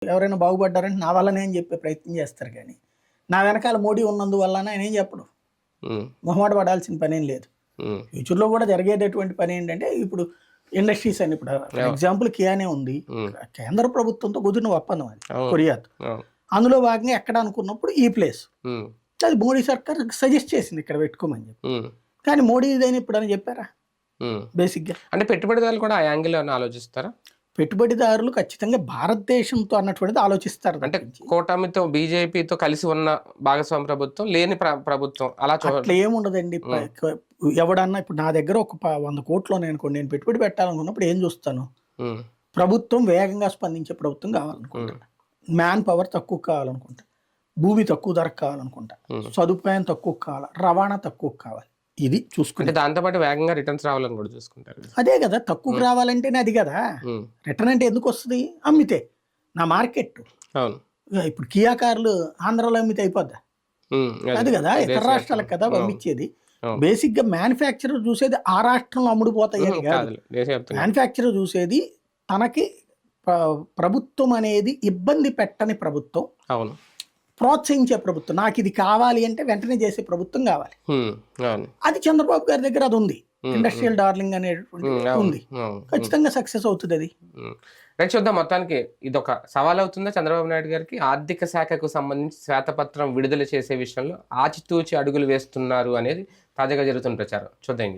ఎవరైనా బాగుపడ్డారంటే నా వల్లనే అని చెప్పే ప్రయత్నం చేస్తారు కానీ నా వెనకాల మోడీ ఉన్నందువల్ల ఆయన ఏం చెప్పడు. మొహమాట పడాల్సిన పని ఏం లేదు. ఫ్యూచర్లో కూడా జరిగేటటువంటి పని ఏంటంటే ఇప్పుడు ఇండస్ట్రీస్ అని ఇప్పుడు ఫర్ ఎగ్జాంపుల్ కియానే ఉంది, కేంద్ర ప్రభుత్వంతో కుదిరిన ఒప్పందం అది కొరియాతో. అందులో భాగంగా ఎక్కడ అనుకున్నప్పుడు ఈ ప్లేస్ అది మోడీ సర్కార్ సజెస్ట్ చేసింది ఇక్కడ పెట్టుకోమని చెప్పి. కానీ మోడీ ఇదైనా ఇప్పుడు అని చెప్పారా? బేసిక్గా అంటే పెట్టుబడిదారులు కూడా ఆ యాంగిల్ ఆలోచిస్తారా? పెట్టుబడిదారులు ఖచ్చితంగా భారతదేశంతో అన్నటువంటిది ఆలోచిస్తారు. అంటే కూటమితో బీజేపీతో కలిసి ఉన్న భాగస్వామి ప్రభుత్వం లేని ప్రభుత్వం అలా అట్లా ఏముండదండి. ఎవడన్నా ఇప్పుడు నా దగ్గర ఒక 100 కోట్లు అనుకోండి, నేను పెట్టుబడి పెట్టాలనుకున్నప్పుడు ఏం చూస్తాను? ప్రభుత్వం వేగంగా స్పందించే ప్రభుత్వం కావాలనుకుంటా, మ్యాన్ పవర్ తక్కువ కావాలనుకుంటా, భూమి తక్కువ ధరకు కావాలనుకుంటా, సదుపాయం తక్కువ కావాలి, రవాణా తక్కువ కావాలి. ఇది చూసుకుంటే దాంతోపాటు వేగంగా రిటర్న్స్ రావాలని కూడా చూసుకుంటారు. అదే కదా, తక్కువ రావాలంటేనే అది కదా. రిటర్న్ అంటే ఎందుకు వస్తుంది? అమ్మితే నా మార్కెట్. ఇప్పుడు కియా కార్లు ఆంధ్రాలో అమ్మితే అయిపోద్దా? అది కదా, ఇతర రాష్ట్రాలకు కదా పంపించేది. బేసిక్ గా మ్యానుఫ్యాక్చరర్ చూసేది ఆ రాష్ట్రంలో అమ్ముడుపోతాయి అని కాదు. మ్యానుఫ్యాక్చరర్ చూసేది తనకి ప్రభుత్వం అనేది ఇబ్బంది పెట్టని ప్రభుత్వం, ప్రోత్సహించే ప్రభుత్వం. నాకు ఇది కావాలి అంటే వెంటనే చేసే ప్రభుత్వం కావాలి. అది చంద్రబాబు గారి దగ్గర అది ఉంది. ఇండస్ట్రియల్ డార్లింగ్ అనేటువంటి ఉంది. ఖచ్చితంగా సక్సెస్ అవుతుంది అది. రైట్, చూద్దాం. మొత్తానికి ఇది ఒక సవాల్ అవుతుందా చంద్రబాబు నాయుడు గారికి? ఆర్థిక శాఖకు సంబంధించి శ్వేతపత్రం విడుదల చేసే విషయంలో ఆచితూచి అడుగులు వేస్తున్నారు అనేది తాజాగా జరుగుతున్న ప్రచారం. చూద్దాం.